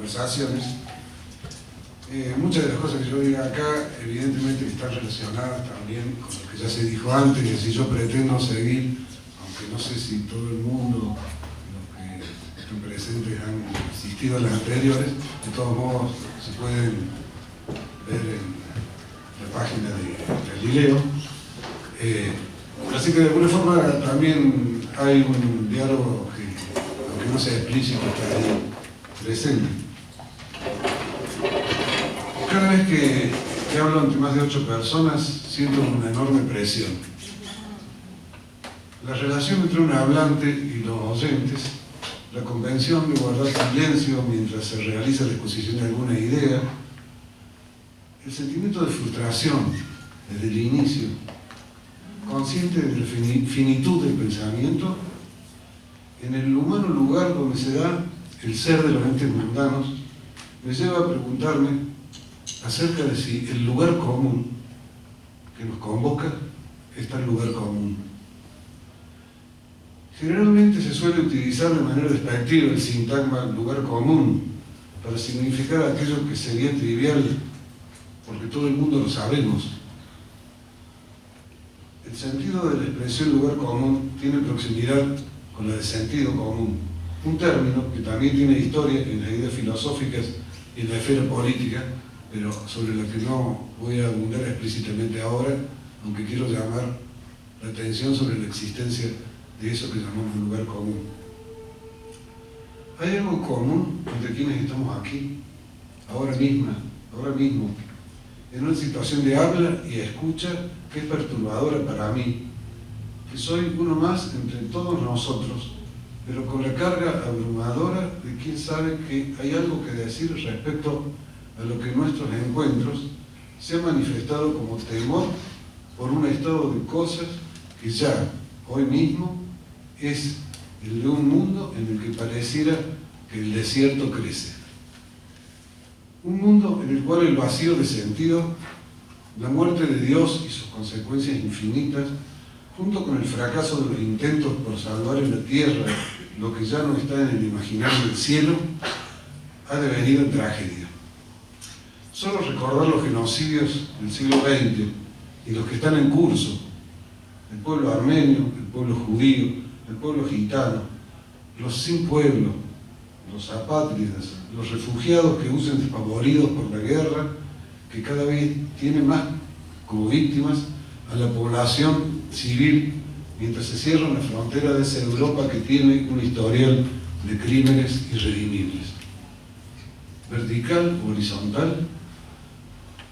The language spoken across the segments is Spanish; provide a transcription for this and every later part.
conversaciones. Muchas de las cosas que yo diga acá, evidentemente están relacionadas también con lo que ya se dijo antes, que si yo pretendo seguir, aunque no sé si todo el mundo, los que están presentes han asistido a las anteriores, de todos modos se pueden ver en la página de Galileo. Así que de alguna forma también hay un diálogo que, aunque no sea explícito, está ahí presente. Cada vez que hablo ante más de 8 personas, siento una enorme presión. La relación entre un hablante y los oyentes, la convención de guardar silencio mientras se realiza la exposición de alguna idea, el sentimiento de frustración desde el inicio, consciente de la finitud del pensamiento, en el humano lugar donde se da el ser de los entes mundanos, me lleva a preguntarme acerca de si el lugar común que nos convoca es tal lugar común. Generalmente se suele utilizar de manera despectiva el sintagma lugar común para significar aquello que sería trivial, porque todo el mundo lo sabemos. El sentido de la expresión lugar común tiene proximidad con la de sentido común, un término que también tiene historia en las ideas filosóficas y en la esfera política, pero sobre la que no voy a abundar explícitamente ahora, aunque quiero llamar la atención sobre la existencia de eso que llamamos lugar común. ¿Hay algo común entre quienes estamos aquí, ahora mismo, en una situación de habla y escucha que es perturbadora para mí, que soy uno más entre todos nosotros, pero con la carga abrumadora de quien sabe que hay algo que decir respecto a lo que en nuestros encuentros se ha manifestado como temor por un estado de cosas que ya, hoy mismo, es el de un mundo en el que pareciera que el desierto crece. Un mundo en el cual el vacío de sentido, la muerte de Dios y sus consecuencias infinitas, junto con el fracaso de los intentos por salvar en la tierra lo que ya no está en el imaginario del cielo, ha devenido en tragedia. Solo recordar los genocidios del siglo XX y los que están en curso, el pueblo armenio, el pueblo judío, el pueblo gitano, los sin pueblo, los apátridas, los refugiados que huyen despavoridos por la guerra, que cada vez tiene más como víctimas a la población civil, mientras se cierra la frontera de esa Europa que tiene un historial de crímenes irredimibles. Vertical o horizontal,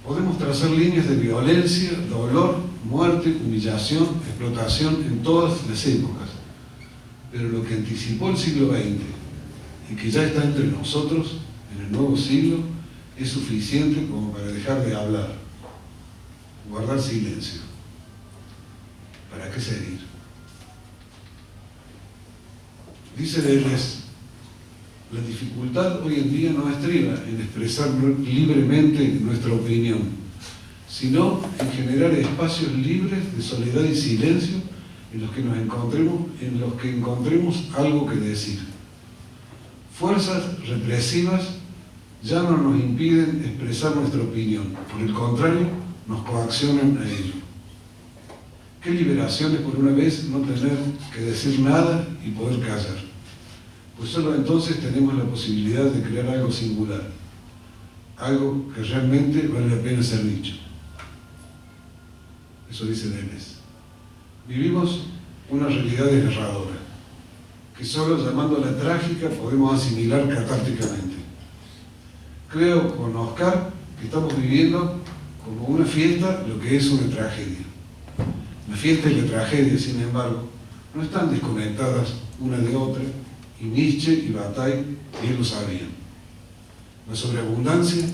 podemos trazar líneas de violencia, dolor, muerte, humillación, explotación en todas las épocas. Pero lo que anticipó el siglo XX y que ya está entre nosotros en el nuevo siglo es suficiente como para dejar de hablar, guardar silencio. ¿Para qué seguir? Dice Deleuze, la dificultad hoy en día no estriba en expresar libremente nuestra opinión, sino en generar espacios libres de soledad y silencio en los que encontremos algo que decir. Fuerzas represivas ya no nos impiden expresar nuestra opinión, por el contrario, nos coaccionan a ello. Qué liberación es por una vez no tener que decir nada y poder callar. Pues solo entonces tenemos la posibilidad de crear algo singular, algo que realmente vale la pena ser dicho. Eso dice Deleuze. Vivimos una realidad desgarradora, que solo llamándola trágica podemos asimilar catárticamente. Creo con Oscar que estamos viviendo como una fiesta lo que es una tragedia. La fiesta y la tragedia, sin embargo, no están desconectadas una de otra, y Nietzsche y Bataille bien lo sabían. La sobreabundancia,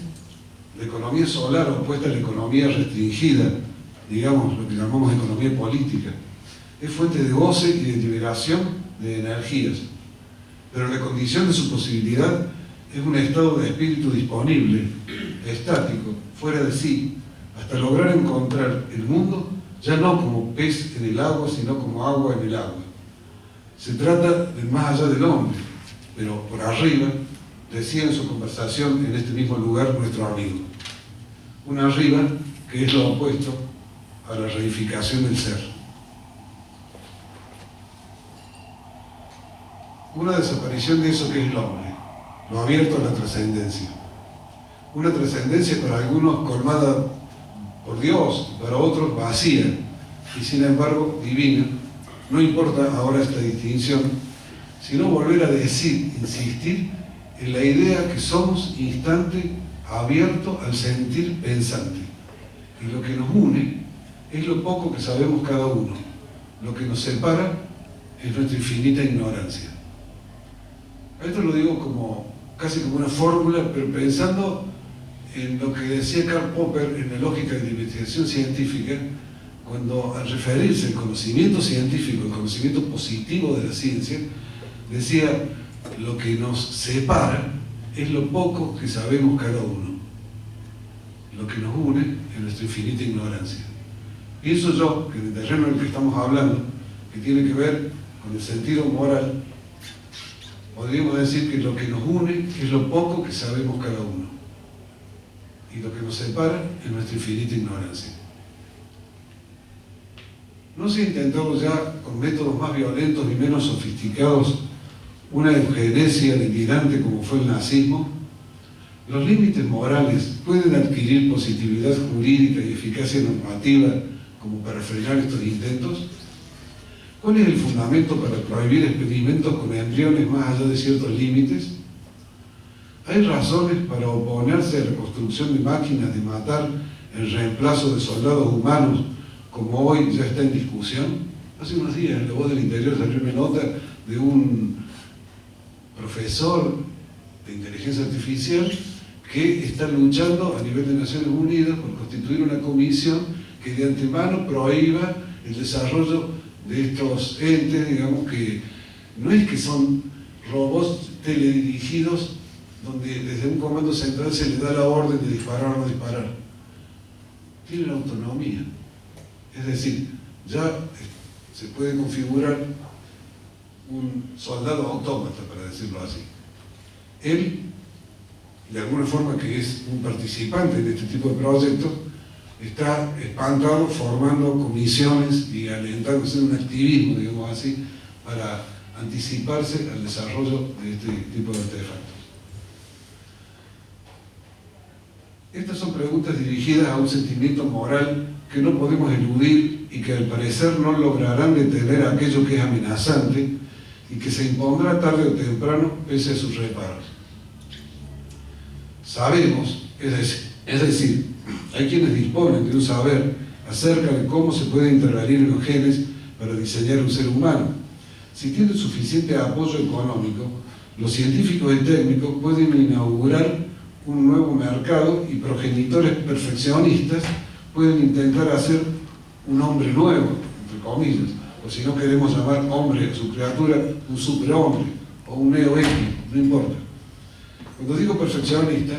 la economía solar opuesta a la economía restringida, digamos lo que llamamos economía política, es fuente de goce y de liberación de energías, pero la condición de su posibilidad es un estado de espíritu disponible, estático, fuera de sí, hasta lograr encontrar el mundo ya no como pez en el agua, sino como agua en el agua. Se trata del más allá del hombre, pero por arriba, decía en su conversación en este mismo lugar nuestro amigo. Una arriba que es lo opuesto a la reificación del ser. Una desaparición de eso que es el hombre, lo abierto a la trascendencia. Una trascendencia para algunos colmada por Dios, para otros vacía, y sin embargo divina. No importa ahora esta distinción, sino volver a decir, insistir en la idea que somos instante abierto al sentir pensante. Y lo que nos une es lo poco que sabemos cada uno. Lo que nos separa es nuestra infinita ignorancia. Esto lo digo casi como una fórmula, pero pensando en lo que decía Karl Popper en la lógica de la investigación científica, cuando al referirse al conocimiento científico, el conocimiento positivo de la ciencia, decía, lo que nos separa es lo poco que sabemos cada uno. Lo que nos une es nuestra infinita ignorancia. Pienso yo que en el terreno en el que estamos hablando, que tiene que ver con el sentido moral, podríamos decir que lo que nos une es lo poco que sabemos cada uno. Y lo que nos separa es nuestra infinita ignorancia. ¿No se ha intentado ya, con métodos más violentos y menos sofisticados, una eugenesia delirante como fue el nazismo? ¿Los límites morales pueden adquirir positividad jurídica y eficacia normativa como para frenar estos intentos? ¿Cuál es el fundamento para prohibir experimentos con embriones más allá de ciertos límites? ¿Hay razones para oponerse a la construcción de máquinas de matar en reemplazo de soldados humanos, como hoy ya está en discusión? Hace unos días en La Voz del Interior salió una nota de un profesor de inteligencia artificial que está luchando a nivel de Naciones Unidas por constituir una comisión que de antemano prohíba el desarrollo de estos entes, digamos, que no es que son robots teledirigidos donde desde un comando central se le da la orden de disparar o no disparar. Tienen autonomía. Es decir, ya se puede configurar un soldado autómata, para decirlo así. Él, de alguna forma que es un participante en este tipo de proyectos, está espantado formando comisiones y alentando, haciendo un activismo, digamos así, para anticiparse al desarrollo de este tipo de artefactos. Estas son preguntas dirigidas a un sentimiento moral que no podemos eludir y que al parecer no lograrán detener aquello que es amenazante y que se impondrá tarde o temprano pese a sus reparos. Sabemos, es decir, hay quienes disponen de un saber acerca de cómo se puede intervenir en los genes para diseñar un ser humano. Si tienen suficiente apoyo económico, los científicos y técnicos pueden inaugurar un nuevo mercado y progenitores perfeccionistas pueden intentar hacer un hombre nuevo, entre comillas, o si no queremos llamar hombre a su criatura, un superhombre o un neo-X, no importa. Cuando digo perfeccionista,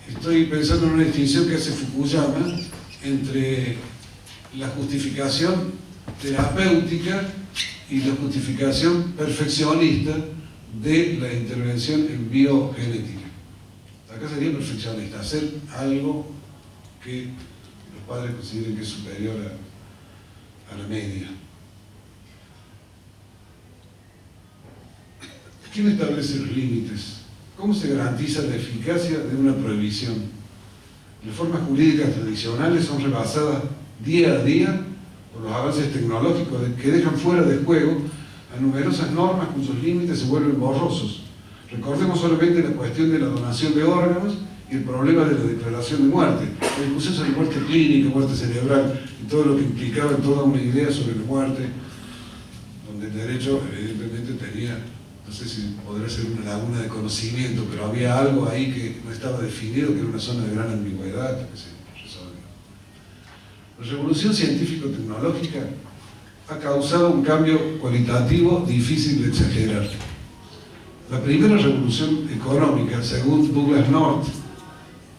estoy pensando en una distinción que hace Fukuyama entre la justificación terapéutica y la justificación perfeccionista de la intervención en biogenética. Acá sería perfeccionista, hacer algo que los padres consideren que es superior a la media. ¿Quién establece los límites? ¿Cómo se garantiza la eficacia de una prohibición? Las formas jurídicas tradicionales son rebasadas día a día por los avances tecnológicos que dejan fuera de juego a numerosas normas cuyos límites se vuelven borrosos. Recordemos solamente la cuestión de la donación de órganos y el problema de la declaración de muerte, la discusión sobre muerte clínica, muerte cerebral y todo lo que implicaba toda una idea sobre la muerte, donde el derecho evidentemente tenía, no sé si podría ser una laguna de conocimiento, pero había algo ahí que no estaba definido, que era una zona de gran ambigüedad que se resolvió. La revolución científico-tecnológica ha causado un cambio cualitativo difícil de exagerar. La primera revolución económica, según Douglas North,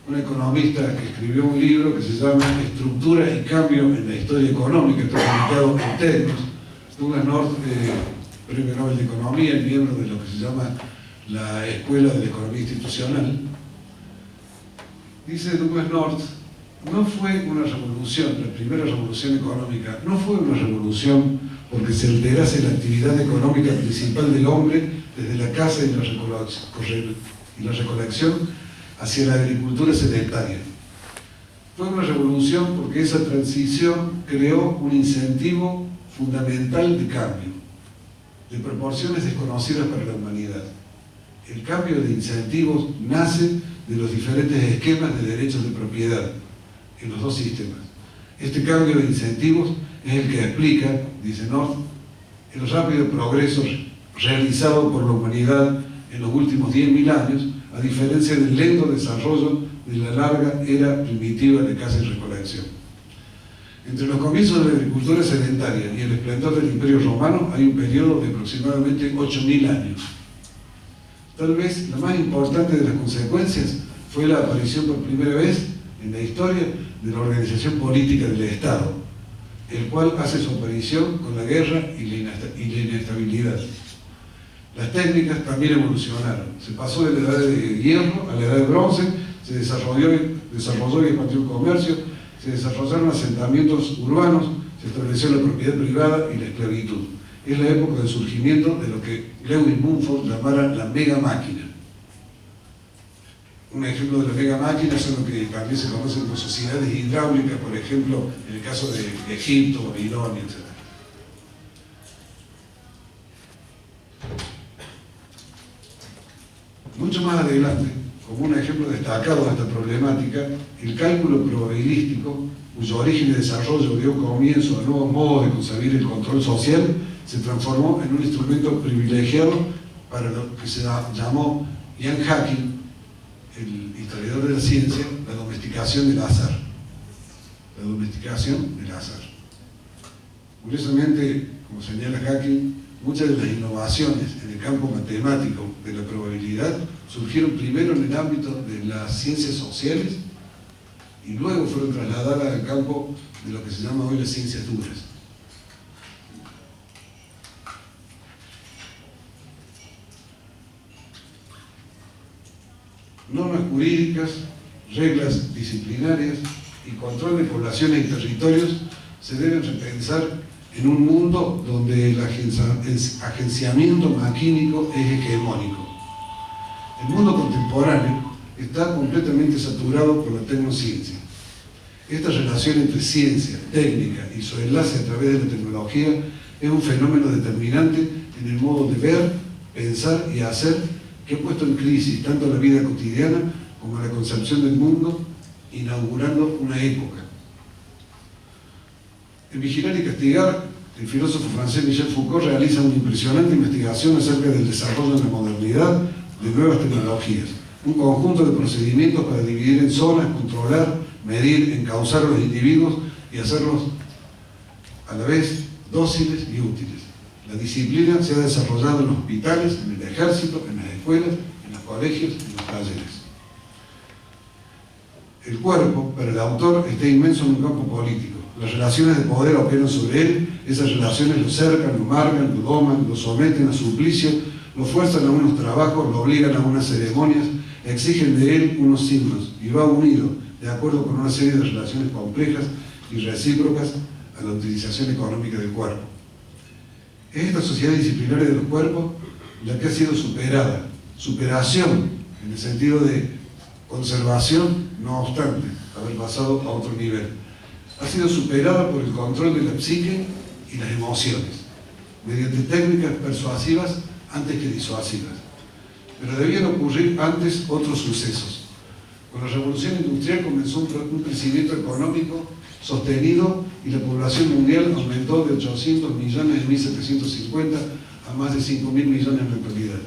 un economista que escribió un libro que se llama Estructura y Cambio en la Historia Económica, está publicado en TED. Douglas North, Premio Nobel de Economía, miembro de lo que se llama la Escuela de la Economía Institucional, dice Douglas North, no fue una revolución, la primera revolución económica, no fue una revolución porque se alterase la actividad económica principal del hombre desde la caza y la recolección hacia la agricultura sedentaria. Fue una revolución porque esa transición creó un incentivo fundamental de cambio, de proporciones desconocidas para la humanidad. El cambio de incentivos nace de los diferentes esquemas de derechos de propiedad en los dos sistemas. Este cambio de incentivos es el que explica, dice North, el rápido progreso realizado por la humanidad en los últimos 10.000 años, a diferencia del lento desarrollo de la larga era primitiva de caza y recolección. Entre los comienzos de la agricultura sedentaria y el esplendor del Imperio Romano hay un periodo de aproximadamente 8.000 años. Tal vez la más importante de las consecuencias fue la aparición por primera vez en la historia de la organización política del Estado, el cual hace su aparición con la guerra y la inestabilidad. Las técnicas también evolucionaron. Se pasó de la edad de hierro a la edad de bronce, se desarrolló y expandió el comercio, se desarrollaron asentamientos urbanos, se estableció la propiedad privada y la esclavitud. Es la época del surgimiento de lo que Lewis Mumford llamara la mega máquina. Un ejemplo de la mega máquina son lo que también se conocen como sociedades hidráulicas, por ejemplo, en el caso de Egipto, Babilonia, etc. Mucho más adelante, como un ejemplo destacado de esta problemática, el cálculo probabilístico, cuyo origen y desarrollo dio comienzo a nuevos modos de concebir el control social, se transformó en un instrumento privilegiado para lo que se llamó Ian Hacking, el historiador de la ciencia, la domesticación del azar. La domesticación del azar. Curiosamente, como señala Hacking, muchas de las innovaciones en el campo matemático de la probabilidad surgieron primero en el ámbito de las ciencias sociales y luego fueron trasladadas al campo de lo que se llama hoy las ciencias duras. Normas jurídicas, reglas disciplinarias y control de poblaciones y territorios se deben repensar en un mundo donde el agenciamiento maquínico es hegemónico. El mundo contemporáneo está completamente saturado por la tecnociencia. Esta relación entre ciencia, técnica y su enlace a través de la tecnología es un fenómeno determinante en el modo de ver, pensar y hacer que ha puesto en crisis tanto la vida cotidiana como la concepción del mundo, inaugurando una época. En Vigilar y Castigar, el filósofo francés Michel Foucault realiza una impresionante investigación acerca del desarrollo en la modernidad de nuevas tecnologías, un conjunto de procedimientos para dividir en zonas, controlar, medir, encauzar a los individuos y hacerlos a la vez dóciles y útiles. La disciplina se ha desarrollado en los hospitales, en el ejército, en las escuelas, en los colegios, en los talleres. El cuerpo, para el autor, está inmenso en un campo político. Las relaciones de poder operan sobre él, esas relaciones lo cercan, lo marcan, lo doman, lo someten a suplicio, lo fuerzan a unos trabajos, lo obligan a unas ceremonias, exigen de él unos signos y va unido, de acuerdo con una serie de relaciones complejas y recíprocas, a la utilización económica del cuerpo. Es esta sociedad disciplinaria de los cuerpos la que ha sido superada, superación en el sentido de conservación, no obstante haber pasado a otro nivel. Ha sido superada por el control de la psique y las emociones, mediante técnicas persuasivas antes que disuasivas. Pero debían ocurrir antes otros sucesos. Con la revolución industrial comenzó un crecimiento económico sostenido y la población mundial aumentó de 800 millones en 1750 a más de 5.000 millones en la actualidad.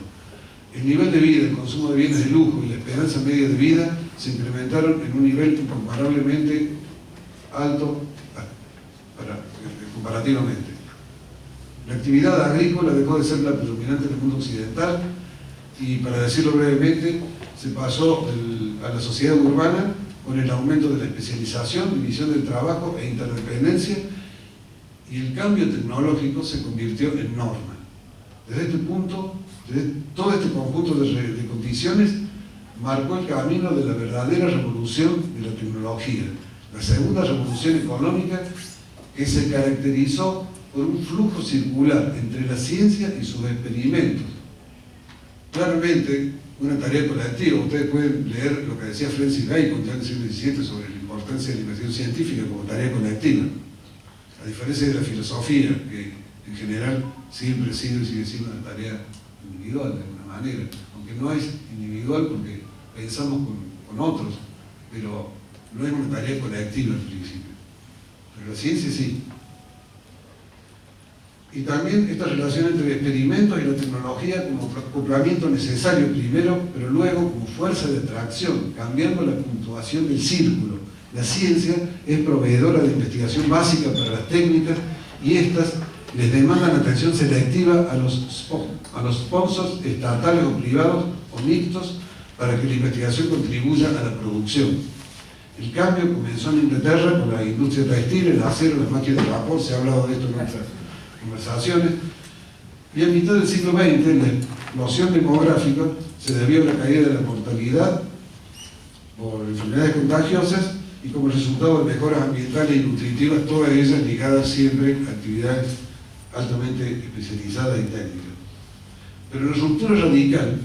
El nivel de vida, el consumo de bienes de lujo y la esperanza media de vida se incrementaron en un nivel incomparablemente alto comparativamente. La actividad agrícola dejó de ser la predominante en el mundo occidental y, para decirlo brevemente, se pasó a la sociedad urbana con el aumento de la especialización, división del trabajo e interdependencia, y el cambio tecnológico se convirtió en norma. Desde este punto, desde todo este conjunto de condiciones, marcó el camino de la verdadera revolución de la tecnología, la segunda revolución económica, que se caracterizó por un flujo circular entre la ciencia y sus experimentos. Claramente, una tarea colectiva. Ustedes pueden leer lo que decía Francis Bacon ya en el siglo XVII sobre la importancia de la investigación científica como tarea colectiva. A diferencia de la filosofía, que en general siempre ha sido y sigue siendo una tarea individual de alguna manera, aunque no es individual porque pensamos con otros, pero no es una tarea colectiva al principio. Pero la ciencia sí. Y también esta relación entre experimentos y la tecnología como acoplamiento necesario primero, pero luego como fuerza de atracción, cambiando la puntuación del círculo. La ciencia es proveedora de investigación básica para las técnicas y estas les demandan atención selectiva a los sponsors estatales o privados o mixtos para que la investigación contribuya a la producción. El cambio comenzó en Inglaterra con la industria textil, el acero, las máquinas de vapor, se ha hablado de esto en nuestras conversaciones, y a mitad del siglo XX la explosión demográfica se debió a la caída de la mortalidad por enfermedades contagiosas y como resultado de mejoras ambientales y nutritivas, todas ellas ligadas siempre a actividades altamente especializadas y técnicas. Pero la ruptura radical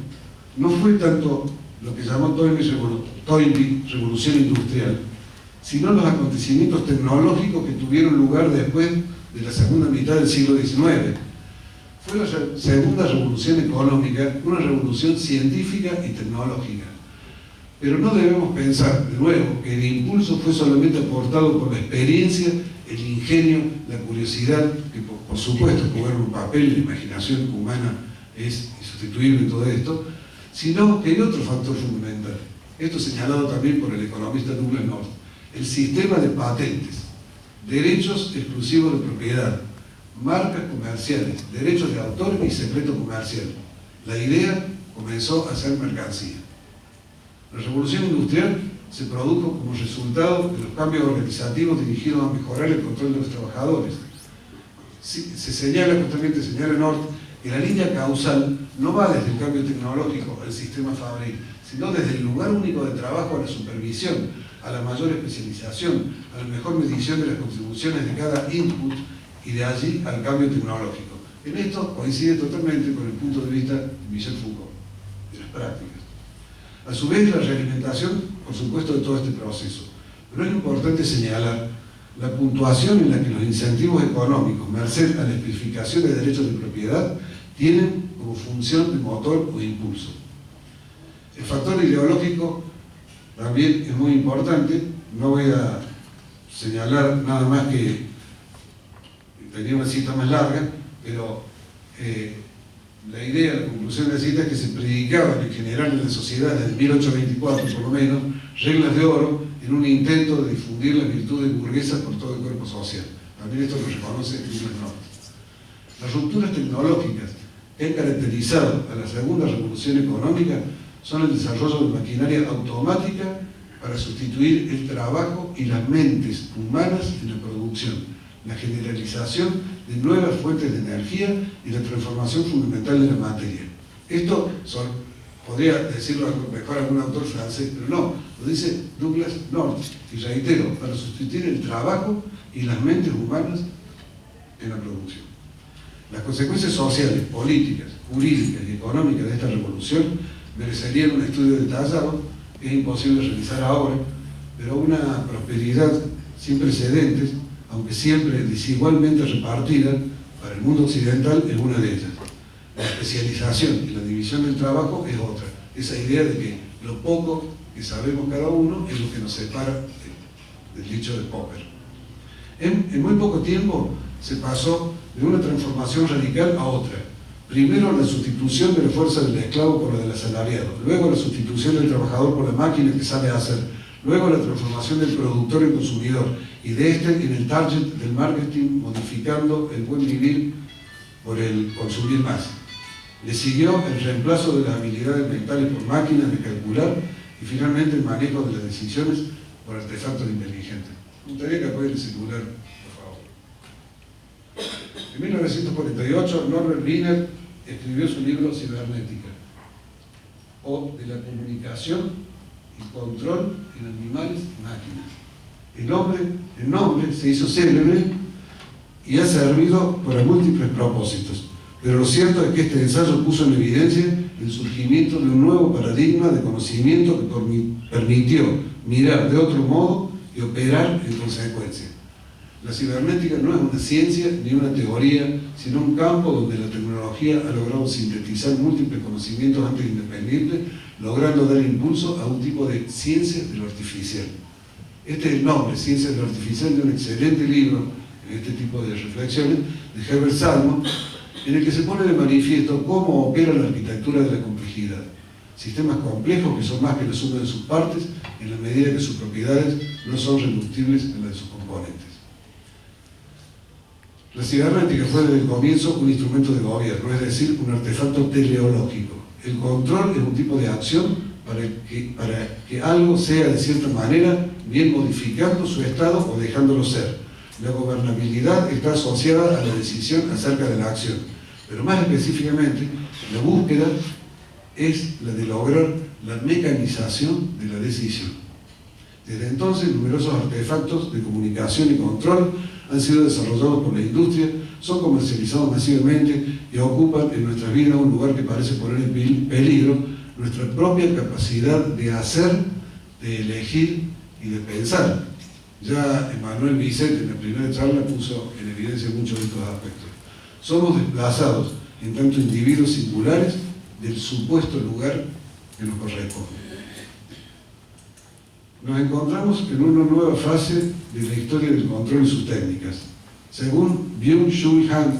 no fue tanto lo que llamó Toynbee revolución industrial, sino los acontecimientos tecnológicos que tuvieron lugar después de la segunda mitad del siglo XIX. Fue la segunda revolución económica, una revolución científica y tecnológica. Pero no debemos pensar, de nuevo, que el impulso fue solamente aportado por la experiencia, el ingenio, la curiosidad, que por supuesto jugaron un papel, la imaginación humana es insustituible en todo esto, sino que hay otro factor fundamental, esto señalado también por el economista Douglas North, el sistema de patentes, derechos exclusivos de propiedad, marcas comerciales, derechos de autor y secreto comercial. La idea comenzó a ser mercancía. La revolución industrial se produjo como resultado de los cambios organizativos dirigidos a mejorar el control de los trabajadores. Se señala North, que la línea causal no va desde el cambio tecnológico al sistema fabril, sino desde el lugar único de trabajo a la supervisión, a la mayor especialización, a la mejor medición de las contribuciones de cada input y de allí al cambio tecnológico. En esto coincide totalmente con el punto de vista de Michel Foucault, de las prácticas. A su vez, la realimentación, por supuesto, de todo este proceso. Pero es importante señalar la puntuación en la que los incentivos económicos, merced a la especificación de derechos de propiedad, tienen como función de motor o impulso. El factor ideológico también es muy importante. No voy a señalar nada más que tenía una cita más larga, pero la idea, la conclusión de la cita es que se predicaban en general en la sociedad desde 1824 por lo menos reglas de oro en un intento de difundir las virtudes burguesas por todo el cuerpo social. También esto lo reconoce Douglas North. Las rupturas tecnológicas que han caracterizado a la segunda revolución económica son el desarrollo de maquinaria automática para sustituir el trabajo y las mentes humanas en la producción, la generalización de nuevas fuentes de energía y la transformación fundamental de la materia. Esto podría decirlo mejor algún autor francés, pero no, lo dice Douglas North, y reitero, para sustituir el trabajo y las mentes humanas en la producción. Las consecuencias sociales, políticas, jurídicas y económicas de esta revolución merecerían un estudio detallado, que es imposible realizar ahora, pero una prosperidad sin precedentes, aunque siempre desigualmente repartida, para el mundo occidental es una de ellas. La especialización y la división del trabajo es otra. Esa idea de que lo poco que sabemos cada uno es lo que nos separa del dicho de Popper. En muy poco tiempo se pasó de una transformación radical a otra. Primero la sustitución de la fuerza del esclavo por la del asalariado, luego la sustitución del trabajador por la máquina que sabe hacer, luego la transformación del productor en consumidor y de este en el target del marketing, modificando el buen vivir por el consumir más. Le siguió el reemplazo de las habilidades mentales por máquinas de calcular y finalmente el manejo de las decisiones por artefactos inteligentes. Me gustaría que apoyen el celular, por favor. En 1948, Norbert Wiener escribió su libro Cibernética, o de la comunicación y control en animales y máquinas. El nombre se hizo célebre y ha servido para múltiples propósitos, pero lo cierto es que este ensayo puso en evidencia el surgimiento de un nuevo paradigma de conocimiento que permitió mirar de otro modo y operar en consecuencia. La cibernética no es una ciencia ni una teoría, sino un campo donde la tecnología ha logrado sintetizar múltiples conocimientos antes independientes, logrando dar impulso a un tipo de ciencia de lo artificial. Este es el nombre, Ciencia de lo Artificial, de un excelente libro en este tipo de reflexiones de Herbert Salmon, en el que se pone de manifiesto cómo opera la arquitectura de la complejidad. Sistemas complejos que son más que la suma de sus partes, en la medida que sus propiedades no son reductibles a las de sus componentes. La cibernética fue desde el comienzo un instrumento de gobierno, es decir, un artefacto teleológico. El control es un tipo de acción para que algo sea de cierta manera, bien modificando su estado o dejándolo ser. La gobernabilidad está asociada a la decisión acerca de la acción, pero más específicamente, la búsqueda es la de lograr la mecanización de la decisión. Desde entonces, numerosos artefactos de comunicación y control han sido desarrollados por la industria, son comercializados masivamente y ocupan en nuestra vida un lugar que parece poner en peligro nuestra propia capacidad de hacer, de elegir y de pensar. Ya Emmanuel Vicente en la primera charla puso en evidencia muchos de estos aspectos. Somos desplazados en tanto individuos singulares del supuesto lugar que nos corresponde. Nos encontramos en una nueva fase de la historia del control y sus técnicas. Según Byung-Chul Han,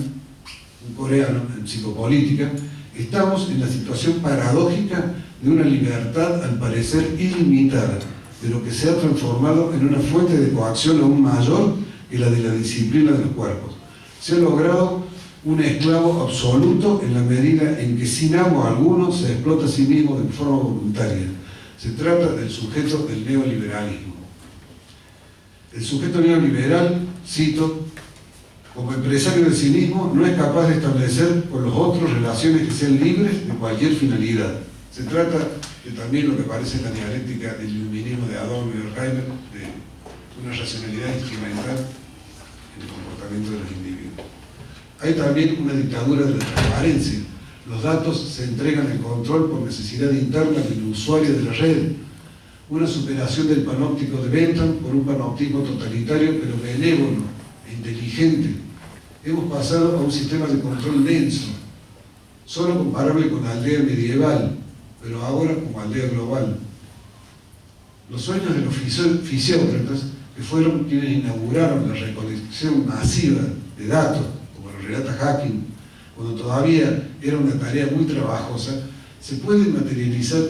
un coreano en psicopolítica, estamos en la situación paradójica de una libertad al parecer ilimitada, pero que se ha transformado en una fuente de coacción aún mayor que la de la disciplina de los cuerpos. Se ha logrado un esclavo absoluto en la medida en que sin amo alguno se explota a sí mismo de forma voluntaria. Se trata del sujeto del neoliberalismo. El sujeto neoliberal, cito, como empresario de sí mismo, no es capaz de establecer con los otros relaciones que sean libres de cualquier finalidad. Se trata de también lo que parece la dialéctica del iluminismo de Adorno y Horkheimer, de una racionalidad instrumental en el comportamiento de los individuos. Hay también una dictadura de la transparencia. Los datos se entregan en control por necesidad interna del usuario de la red. Una superación del panóptico de Bentham por un panoptismo totalitario, pero benévolo e inteligente. Hemos pasado a un sistema de control denso, solo comparable con la aldea medieval, pero ahora como aldea global. Los sueños de los fisiócratas, que fueron quienes inauguraron la recolección masiva de datos, como lo relata Hacking, cuando todavía era una tarea muy trabajosa, se pueden materializar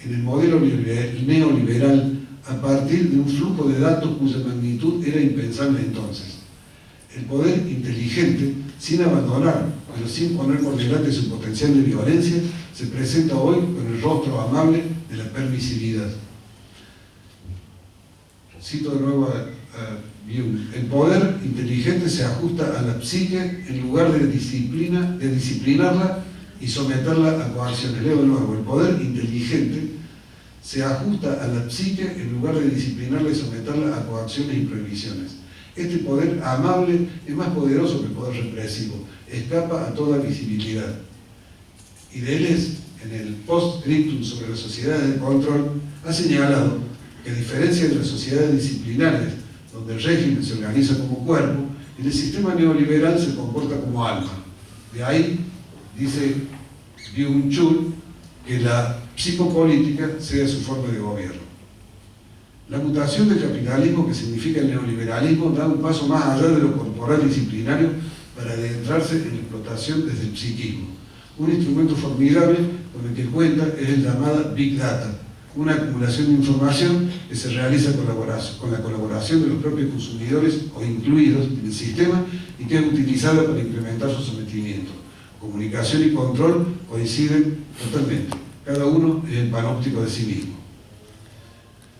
en el modelo neoliberal a partir de un flujo de datos cuya magnitud era impensable entonces. El poder inteligente, sin abandonar, pero sin poner por delante su potencial de violencia, se presenta hoy con el rostro amable de la permisividad. Cito de nuevo a Byung. El poder inteligente se ajusta a la psique en lugar de disciplinarla y someterla a coacciones. Leo de nuevo. El poder inteligente se ajusta a la psique en lugar de disciplinarla y someterla a coacciones y prohibiciones. Este poder amable es más poderoso que el poder represivo, escapa a toda visibilidad. Y Deleuze, en el post-scriptum sobre las sociedades de control, ha señalado que a diferencia de las sociedades disciplinarias, donde el régimen se organiza como cuerpo, en el sistema neoliberal se comporta como alma. De ahí, dice Byung-Chul, que la psicopolítica sea su forma de gobierno. La mutación del capitalismo, que significa el neoliberalismo, da un paso más allá de lo corporal disciplinario para adentrarse en la explotación desde el psiquismo. Un instrumento formidable con el que cuenta es el llamado Big Data, una acumulación de información que se realiza con la colaboración de los propios consumidores o incluidos en el sistema y que es utilizada para incrementar su sometimiento. Comunicación y control coinciden totalmente, cada uno es el panóptico de sí mismo.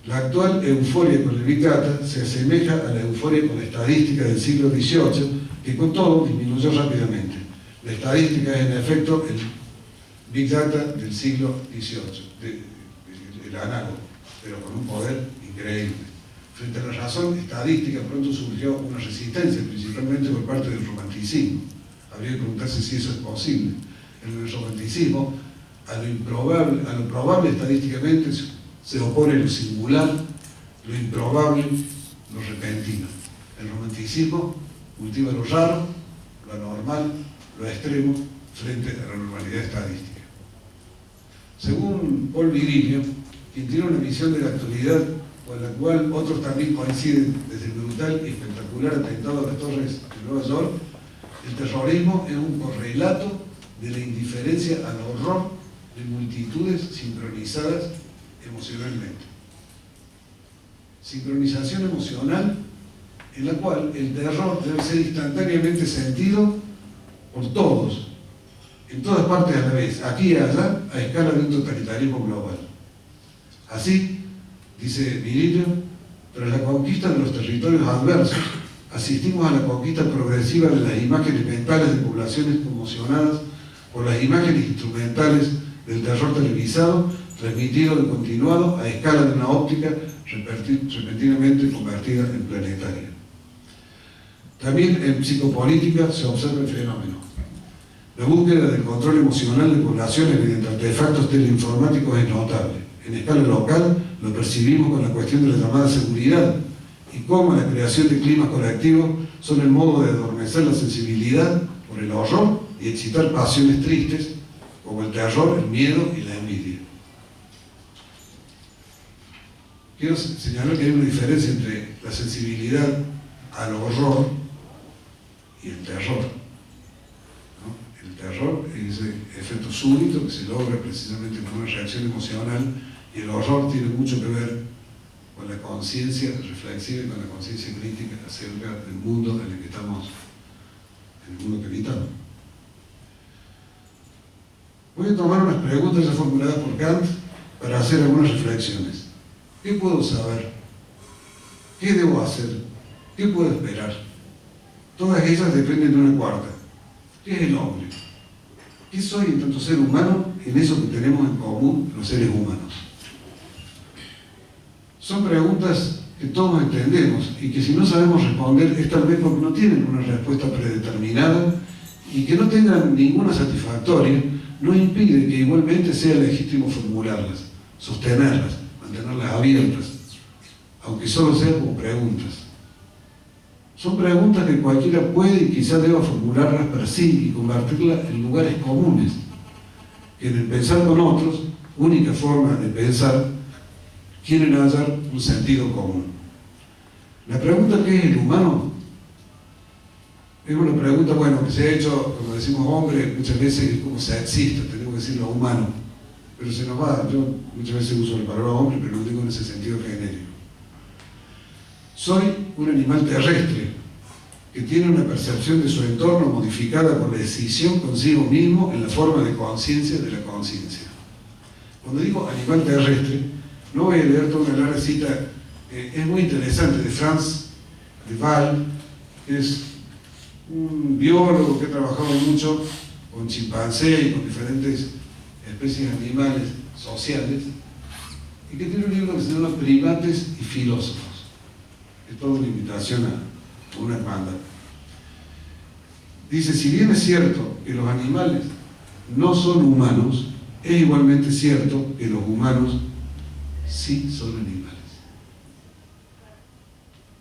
La actual euforia con el Big Data se asemeja a la euforia con la estadística del siglo XVIII, que con todo disminuyó rápidamente. La estadística es en efecto el Big Data del siglo XVIII, el análogo, pero con un poder increíble. Frente a la razón estadística pronto surgió una resistencia, principalmente por parte del romanticismo. Habría que preguntarse si eso es posible. En el romanticismo, a lo probable estadísticamente se opone lo singular, lo improbable, lo repentino. El romanticismo cultiva lo raro, lo anormal, lo extremo, frente a la normalidad estadística. Según Paul Virilio, quien tiene una visión de la actualidad con la cual otros también coinciden desde el brutal y espectacular atentado a las torres de Nueva York, el terrorismo es un correlato de la indiferencia al horror de multitudes sincronizadas emocionalmente. Sincronización emocional en la cual el terror debe ser instantáneamente sentido por todos, en todas partes a la vez, aquí y allá, a escala de un totalitarismo global. Así, dice Virilio, tras la conquista de los territorios adversos, asistimos a la conquista progresiva de las imágenes mentales de poblaciones conmocionadas por las imágenes instrumentales del terror televisado, transmitido de continuado a escala de una óptica repentinamente convertida en planetaria. También en psicopolítica se observa el fenómeno. La búsqueda del control emocional de poblaciones mediante artefactos teleinformáticos es notable. En escala local lo percibimos con la cuestión de la llamada seguridad y cómo la creación de climas colectivos son el modo de adormecer la sensibilidad por el horror y excitar pasiones tristes como el terror, el miedo y la envidia. Quiero señalar que hay una diferencia entre la sensibilidad al horror y el terror. ¿No? El terror es ese efecto súbito que se logra precisamente con una reacción emocional, y el horror tiene mucho que ver con la conciencia reflexiva y con la conciencia crítica acerca del mundo en el que estamos, en el mundo que habitamos. Voy a tomar unas preguntas ya formuladas por Kant para hacer algunas reflexiones. ¿Qué puedo saber? ¿Qué debo hacer? ¿Qué puedo esperar? Todas ellas dependen de una cuarta. ¿Qué es el hombre? ¿Qué soy en tanto ser humano en eso que tenemos en común los seres humanos? Son preguntas que todos entendemos y que si no sabemos responder es tal vez porque no tienen una respuesta predeterminada, y que no tengan ninguna satisfactoria no impide que igualmente sea legítimo formularlas, sostenerlas, mantenerlas abiertas, aunque solo sea como preguntas. Son preguntas que cualquiera puede y quizá deba formularlas para sí y convertirlas en lugares comunes, que en el pensar con otros, única forma de pensar, quieren hallar un sentido común. La pregunta ¿qué es el humano? Es una pregunta, bueno, que se ha hecho, como decimos hombre, muchas veces es como sexista, tenemos que decir lo humano, pero se nos va. Yo muchas veces uso la palabra hombre, pero no digo en ese sentido genérico. Soy un animal terrestre que tiene una percepción de su entorno modificada por la decisión consigo mismo en la forma de conciencia de la conciencia. Cuando digo animal terrestre, no voy a leer toda una larga cita, es muy interesante, de Franz de Waal, que es un biólogo que ha trabajado mucho con chimpancés y con diferentes especies animales sociales, y que tiene un libro que se llama Primates y Filósofos. Es toda una invitación a una hermandad. Dice, si bien es cierto que los animales no son humanos, es igualmente cierto que los humanos sí son animales.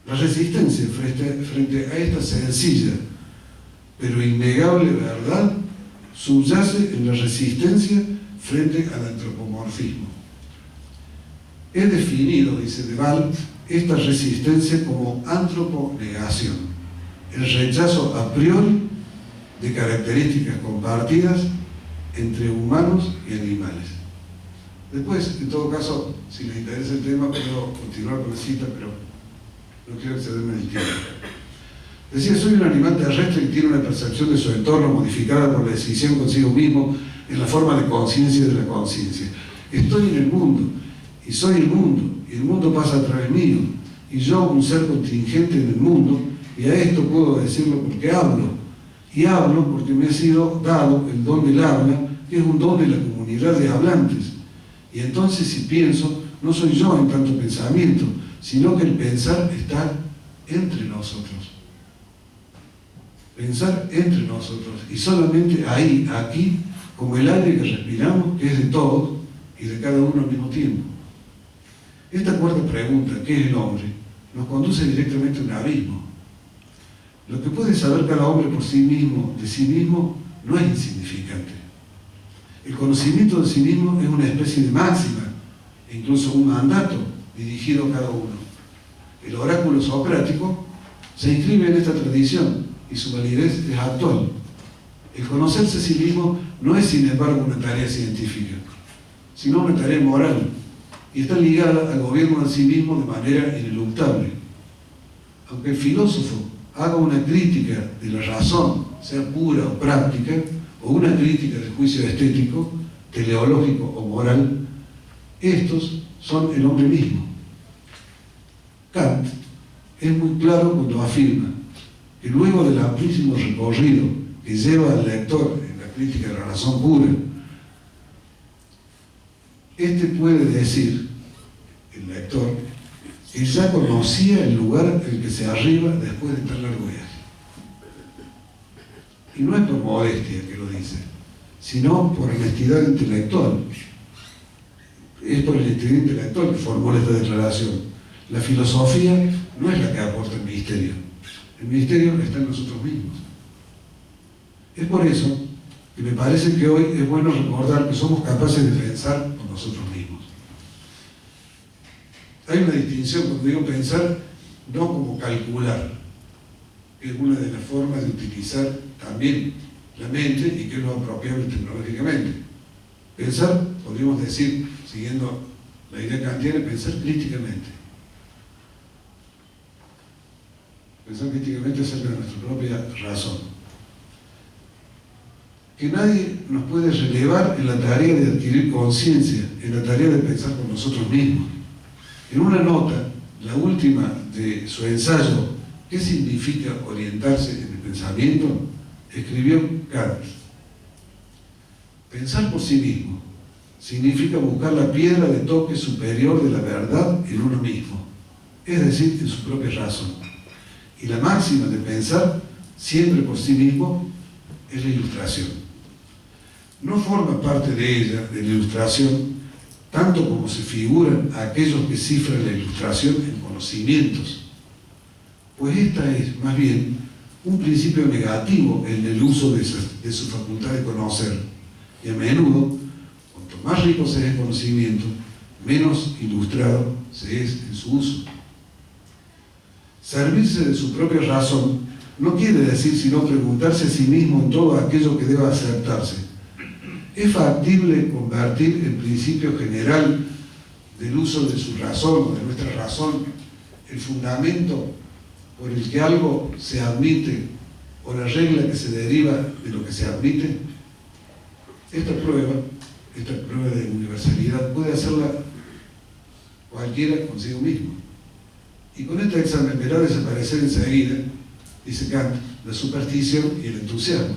La resistencia frente a esta sencilla pero innegable verdad subyace en la resistencia frente al antropomorfismo. He definido, dice de Waal, esta resistencia como antroponegación, el rechazo a priori de características compartidas entre humanos y animales. Después, en todo caso, si les interesa el tema, puedo continuar con la cita, pero no quiero excederme del tiempo. Decía, soy un animal terrestre que tiene una percepción de su entorno modificada por la decisión consigo mismo en la forma de conciencia de la conciencia. Estoy en el mundo, y soy el mundo, y el mundo pasa a través mío, y yo un ser contingente en el mundo, y a esto puedo decirlo porque hablo, Y hablo porque me ha sido dado el don del habla, que es un don de la comunidad de hablantes. Y entonces, si pienso, no soy yo en tanto pensamiento, sino que el pensar está entre nosotros. Pensar entre nosotros. Y solamente ahí, aquí, como el aire que respiramos, que es de todos y de cada uno al mismo tiempo. Esta cuarta pregunta, ¿qué es el hombre?, nos conduce directamente a un abismo. Lo que puede saber cada hombre por sí mismo, de sí mismo, no es insignificante. El conocimiento de sí mismo es una especie de máxima, e incluso un mandato dirigido a cada uno. El oráculo socrático se inscribe en esta tradición y su validez es actual. El conocerse a sí mismo no es, sin embargo, una tarea científica, sino una tarea moral, y está ligada al gobierno de sí mismo de manera ineluctable. Aunque el filósofo haga una crítica de la razón, sea pura o práctica, o una crítica del juicio estético, teleológico o moral, estos son el hombre mismo. Kant es muy claro cuando afirma que luego del amplísimo recorrido que lleva al lector en la crítica de la razón pura, este puede decir, el lector, que ya conocía el lugar en el que se arriba después de tan largo viaje. Y no es por modestia que lo dice, sino por honestidad intelectual. Es por honestidad intelectual que formula esta declaración. La filosofía no es la que aporta el misterio. El misterio está en nosotros mismos. Es por eso que me parece que hoy es bueno recordar que somos capaces de pensar por nosotros mismos. Hay una distinción cuando digo pensar, no como calcular, que es una de las formas de utilizar también la mente y que es lo apropiable tecnológicamente. Pensar, podríamos decir, siguiendo la idea kantiana, pensar críticamente. Pensar críticamente acerca de nuestra propia razón. Que nadie nos puede relevar en la tarea de adquirir conciencia, en la tarea de pensar por nosotros mismos. En una nota, la última de su ensayo, ¿qué significa orientarse en el pensamiento?, escribió Kant: pensar por sí mismo significa buscar la piedra de toque superior de la verdad en uno mismo, es decir, en su propia razón. Y la máxima de pensar siempre por sí mismo es la ilustración. No forma parte de ella, de la ilustración, tanto como se figuran aquellos que cifran la ilustración en conocimientos, pues esta es, más bien, un principio negativo en el uso de su facultad de conocer, y a menudo, cuanto más rico se es el conocimiento, menos ilustrado se es en su uso. Servirse de su propia razón no quiere decir sino preguntarse a sí mismo en todo aquello que deba acertarse. ¿Es factible convertir el principio general del uso de su razón o de nuestra razón, el fundamento por el que algo se admite o la regla que se deriva de lo que se admite? Esta prueba de universalidad puede hacerla cualquiera consigo mismo. Y con este examen verá desaparecer enseguida, dice Kant, la superstición y el entusiasmo,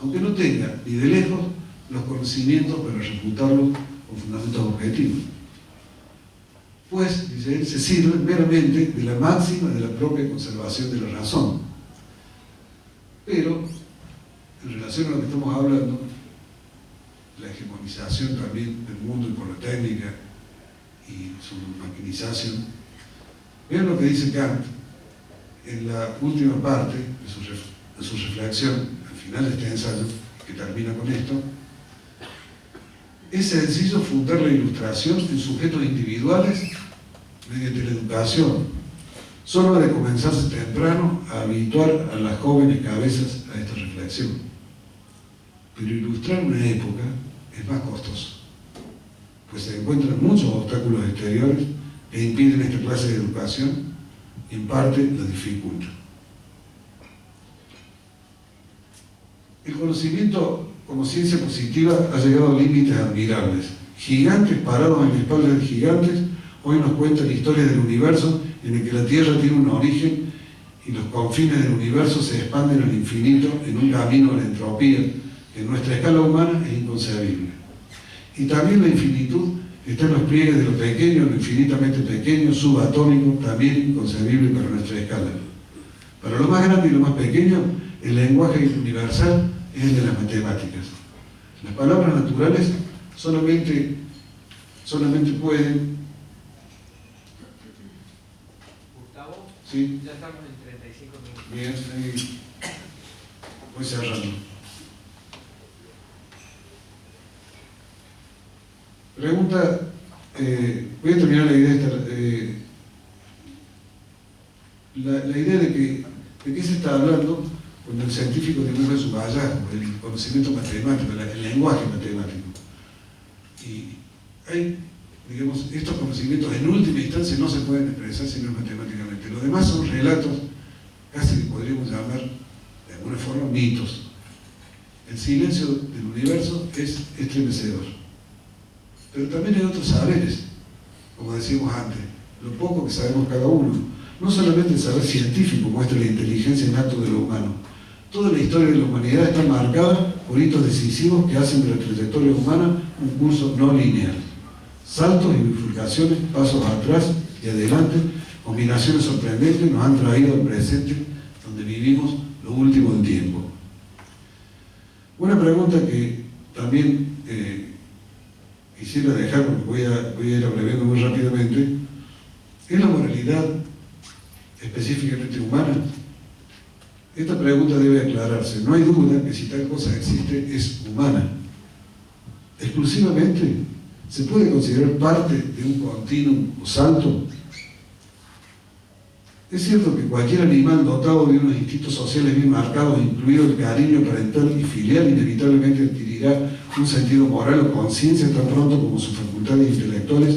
aunque no tenga ni de lejos los conocimientos para refutarlo con fundamentos objetivos. Pues, dice él, se sirve meramente de la máxima de la propia conservación de la razón. Pero, en relación a lo que estamos hablando, la hegemonización también del mundo y por la técnica y su maquinización, vean lo que dice Kant en la última parte de su reflexión, al final de este ensayo, que termina con esto. Es sencillo fundar la ilustración en sujetos individuales mediante la educación. Solo ha de comenzarse temprano a habituar a las jóvenes cabezas a esta reflexión. Pero ilustrar una época es más costoso, pues se encuentran muchos obstáculos exteriores que impiden esta clase de educación y en parte la dificultan. El conocimiento como ciencia positiva ha llegado a límites admirables. Gigantes parados en la espalda de gigantes hoy nos cuentan historias del universo en el que la Tierra tiene un origen y los confines del universo se expanden al infinito en un camino a la entropía que en nuestra escala humana es inconcebible. Y también la infinitud está en los pliegues de lo pequeño, lo infinitamente pequeño, subatómico, también inconcebible para nuestra escala. Para lo más grande y lo más pequeño, el lenguaje universal es el de las matemáticas. Las palabras naturales solamente pueden... Gustavo, ¿sí? ya estamos en 35 minutos. Bien, ahí voy cerrando. Pregunta, voy a terminar la idea la idea de qué se está hablando cuando el científico dibuja su hallazgo, el conocimiento matemático, el lenguaje matemático. Y hay, digamos, estos conocimientos en última instancia no se pueden expresar sino matemáticamente. Lo demás son relatos, casi que podríamos llamar de alguna forma mitos. El silencio del universo es estremecedor. Pero también hay otros saberes, como decíamos antes, lo poco que sabemos cada uno. No solamente el saber científico muestra la inteligencia innata de lo humano. Toda la historia de la humanidad está marcada por hitos decisivos que hacen de la trayectoria humana un curso no lineal. Saltos y bifurcaciones, pasos atrás y adelante, combinaciones sorprendentes nos han traído al presente, donde vivimos lo último del tiempo. Una pregunta que también quisiera dejar, porque voy a ir abreviando muy rápidamente, ¿es la moralidad específicamente humana? Esta pregunta debe aclararse. No hay duda que si tal cosa existe, es humana. Exclusivamente, ¿se puede considerar parte de un continuum o salto? Es cierto que cualquier animal dotado de unos instintos sociales bien marcados, incluido el cariño parental y filial, inevitablemente adquirirá un sentido moral o conciencia tan pronto como sus facultades intelectuales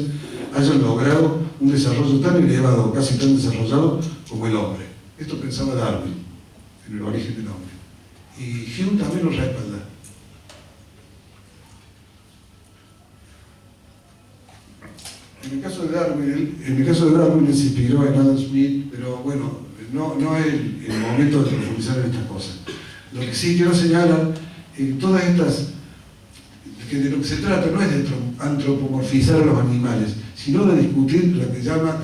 hayan logrado un desarrollo tan elevado, casi tan desarrollado como el hombre. Esto pensaba Darwin en el origen del hombre. Y Hume también lo respalda. En el caso de Darwin, él se inspiró en Adam Smith, pero bueno, no es el momento de profundizar en estas cosas. Lo que sí quiero señalar, todas estas, que de lo que se trata no es de antropomorfizar a los animales, sino de discutir lo que llama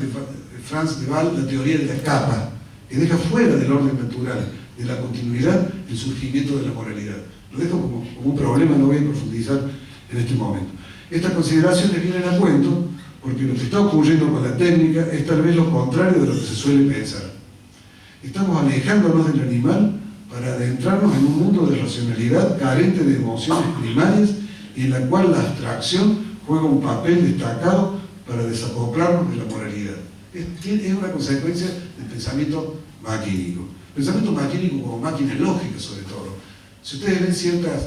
Franz de Waal la teoría de la capa, que deja fuera del orden natural, de la continuidad, el surgimiento de la moralidad. Lo dejo como un problema, no voy a profundizar en este momento. Estas consideraciones vienen a cuento porque lo que está ocurriendo con la técnica es tal vez lo contrario de lo que se suele pensar. Estamos alejándonos del animal para adentrarnos en un mundo de racionalidad carente de emociones primarias y en la cual la abstracción juega un papel destacado para desacoplarnos de la moralidad. Es una consecuencia del pensamiento maquínico. Pensamiento maquínico como máquina lógica, sobre todo. Si ustedes ven ciertas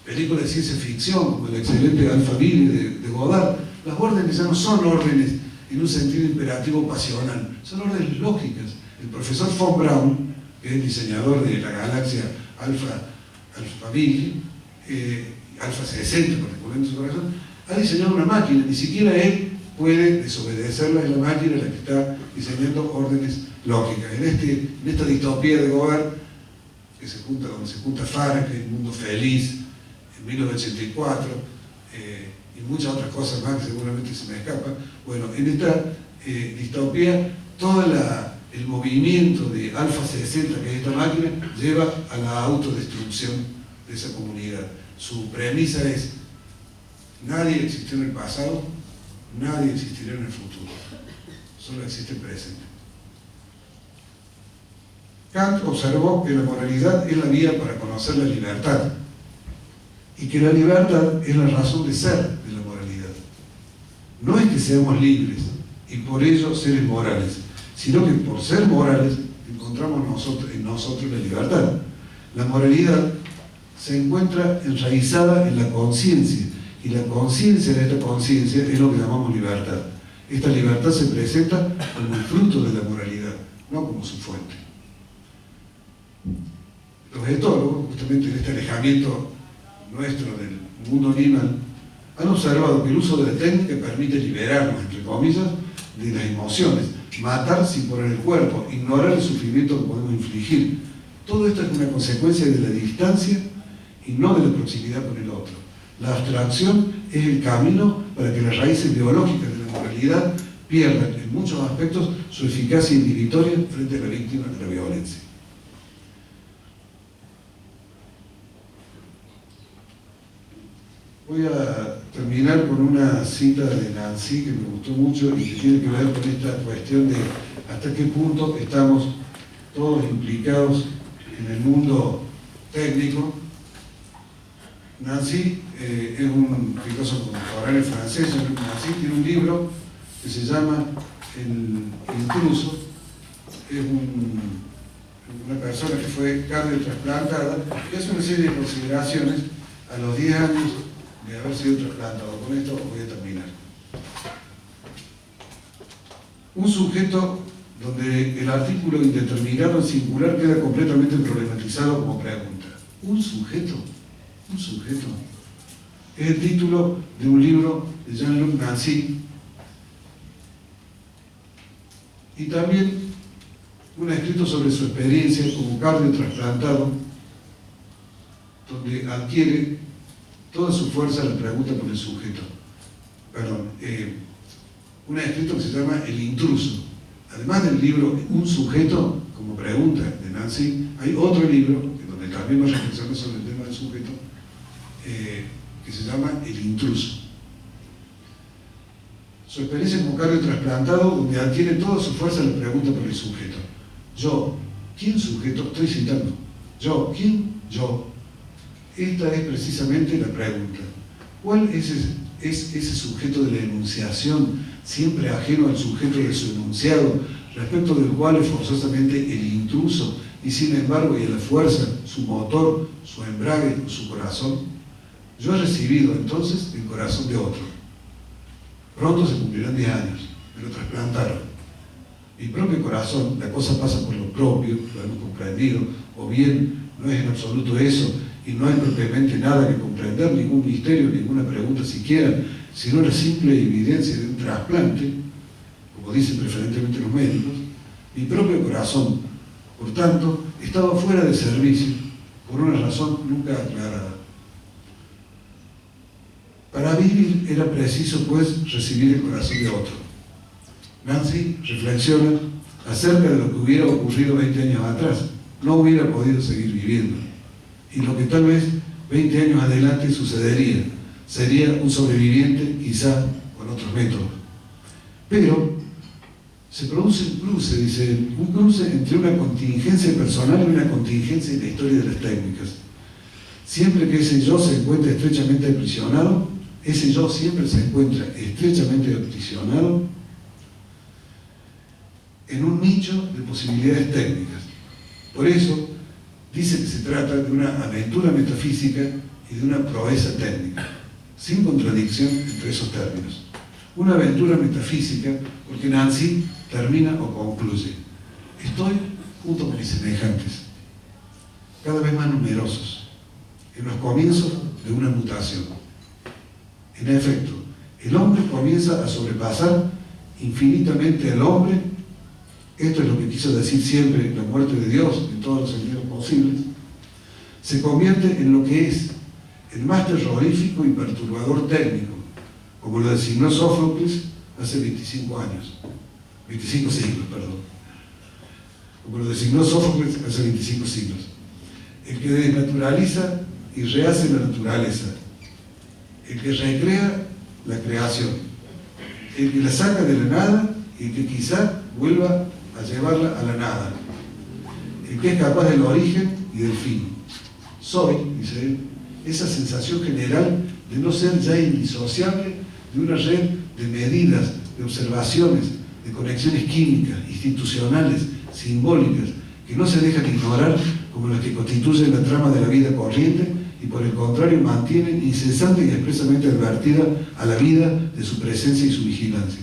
películas de ciencia ficción, como el excelente Alphaville de Godard, las órdenes ya no son órdenes en un sentido imperativo pasional, son órdenes lógicas. El profesor von Braun, que es el diseñador de la galaxia Alphaville, Alpha 60 particularmente su corazón, ha diseñado una máquina, ni siquiera él puede desobedecerla, es la máquina la que está diseñando órdenes lógicas. En esta distopía de Godard, donde se junta Fahrenheit, el mundo feliz, en 1984, y muchas otras cosas más que seguramente se me escapan. Bueno, en esta distopía, todo el movimiento de Alpha 60, que es esta máquina, lleva a la autodestrucción de esa comunidad. Su premisa es: nadie existió en el pasado, nadie existirá en el futuro, solo existe el presente. Kant observó que la moralidad es la vía para conocer la libertad y que la libertad es la razón de ser de la moralidad. No es que seamos libres y por ello seres morales, sino que por ser morales encontramos en nosotros la libertad. La moralidad se encuentra enraizada en la conciencia y la conciencia de esta conciencia es lo que llamamos libertad. Esta libertad se presenta como el fruto de la moralidad, no como su fuente. Los etólogos, justamente en este alejamiento nuestro del mundo animal, han observado que el uso de la técnica permite liberarnos, entre comillas, de las emociones, matar sin poner el cuerpo, ignorar el sufrimiento que podemos infligir. Todo esto es una consecuencia de la distancia y no de la proximidad con el otro. La abstracción es el camino para que las raíces biológicas de la moralidad pierdan en muchos aspectos su eficacia inhibitoria frente a la víctima de la violencia. Voy a terminar con una cita de Nancy que me gustó mucho y que tiene que ver con esta cuestión de hasta qué punto estamos todos implicados en el mundo técnico. Nancy es un filósofo contemporáneo francés. Nancy tiene un libro que se llama El intruso. Es una persona que fue cardiotrasplantada y hace una serie de consideraciones a los 10 años de haber sido trasplantado. Con esto voy a terminar. Un sujeto donde el artículo indeterminado en singular queda completamente problematizado como pregunta. ¿Un sujeto? ¿Un sujeto? Es el título de un libro de Jean-Luc Nancy y también un escrito sobre su experiencia como cardiotrasplantado, donde adquiere toda su fuerza la pregunta por el sujeto. Perdón, un escrito que se llama El intruso. Además del libro Un sujeto como pregunta de Nancy, hay otro libro donde también va reflexionando sobre el tema del sujeto, que se llama El intruso. Su experiencia como cardiotrasplantado, donde adquiere toda su fuerza la pregunta por el sujeto. Yo, ¿quién sujeto? Estoy citando. Yo, ¿quién? Yo. Esta es precisamente la pregunta. ¿Cuál es ese sujeto de la enunciación, siempre ajeno al sujeto de su enunciado, respecto del cual es forzosamente el intruso, y sin embargo, y a la fuerza, su motor, su embrague o su corazón? Yo he recibido entonces el corazón de otro. Pronto se cumplirán 10 años, me lo trasplantaron. Mi propio corazón, la cosa pasa por lo propio, lo hemos comprendido, o bien no es en absoluto eso, y no hay propiamente nada que comprender, ningún misterio, ninguna pregunta siquiera, sino la simple evidencia de un trasplante, como dicen preferentemente los médicos. Mi propio corazón, por tanto, estaba fuera de servicio, por una razón nunca aclarada. Para vivir era preciso, pues, recibir el corazón de otro. Nancy reflexiona acerca de lo que hubiera ocurrido 20 años atrás. No hubiera podido seguir viviendo. Y lo que tal vez 20 años adelante sucedería, sería un sobreviviente, quizá con otros métodos. Pero se produce un cruce, dice él, un cruce entre una contingencia personal y una contingencia en la historia de las técnicas. Siempre que ese yo se encuentra estrechamente aprisionado, ese yo siempre se encuentra estrechamente aprisionado en un nicho de posibilidades técnicas. Por eso, dice que se trata de una aventura metafísica y de una proeza técnica, sin contradicción entre esos términos. Una aventura metafísica porque Nancy termina o concluye. Estoy junto con mis semejantes, cada vez más numerosos, en los comienzos de una mutación. En efecto, el hombre comienza a sobrepasar infinitamente al hombre. Esto es lo que quiso decir siempre la muerte de Dios, en todos los sentidos posibles. Se convierte en lo que es el más terrorífico y perturbador técnico, como lo designó Sófocles hace 25 años. 25 siglos, perdón. Como lo designó Sófocles hace 25 siglos. El que desnaturaliza y rehace la naturaleza. El que recrea la creación. El que la saca de la nada y el que quizá vuelva a llevarla a la nada. El que es capaz del origen y del fin. Soy, dice él, esa sensación general de no ser ya indisociable de una red de medidas, de observaciones, de conexiones químicas, institucionales, simbólicas, que no se dejan ignorar como las que constituyen la trama de la vida corriente y por el contrario mantienen incesante y expresamente advertida a la vida de su presencia y su vigilancia.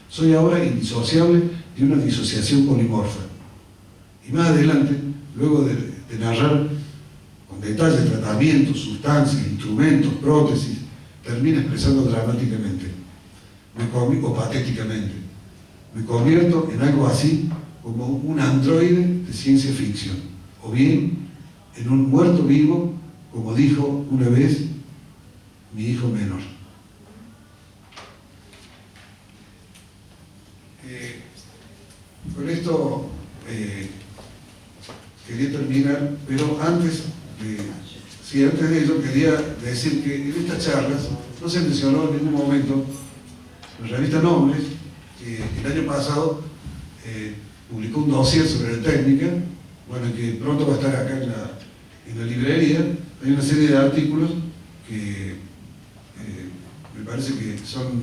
Soy ahora indisociable de una disociación polimorfa. Y más adelante, luego de narrar con detalle tratamientos, sustancias, instrumentos, prótesis, termina expresando dramáticamente, o patéticamente. me convierto en algo así como un androide de ciencia ficción, o bien en un muerto vivo, como dijo una vez mi hijo menor. Con esto quería terminar, pero antes de ello quería decir que en estas charlas no se mencionó en ningún momento la revista Nombres, que el año pasado publicó un dossier sobre la técnica, bueno, que pronto va a estar acá en la librería. Hay una serie de artículos que me parece que son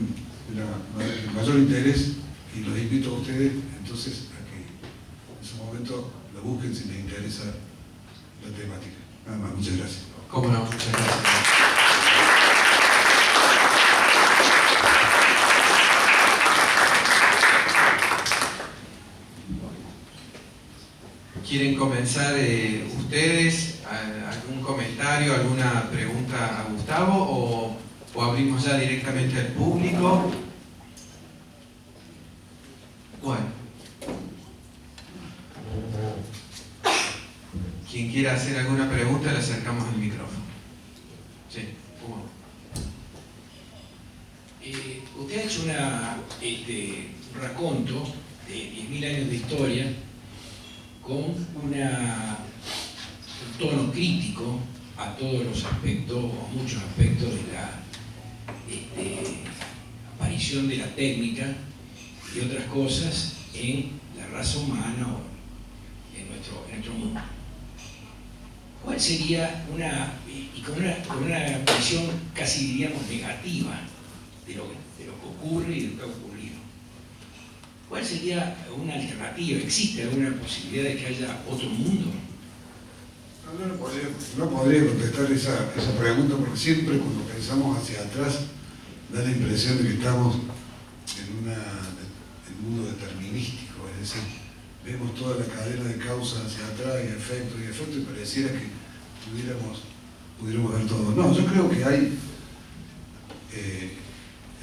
de mayor interés y los invito a ustedes entonces a que en su momento lo busquen si les interesa la temática. Nada más, muchas gracias. Cómo no, muchas gracias. ¿Quieren comenzar ustedes? ¿Algún comentario, alguna pregunta a Gustavo? ¿O abrimos ya directamente al público? Bueno. Quien quiera hacer alguna pregunta, le acercamos el micrófono. Sí, Hugo. Usted ha hecho un raconto de 10.000 años de historia con un tono crítico a todos los aspectos, o muchos aspectos de la aparición de la técnica y otras cosas en la raza humana o en nuestro mundo. ¿Cuál sería con una visión casi diríamos negativa de lo que ocurre y de lo que ha ocurrido? ¿Cuál sería una alternativa? ¿Existe alguna posibilidad de que haya otro mundo? No podría contestar esa pregunta, porque siempre cuando pensamos hacia atrás da la impresión de que estamos en un mundo determinístico, es decir, vemos toda la cadena de causas hacia atrás y efecto y pareciera que pudiéramos ver todo. No, yo creo que hay,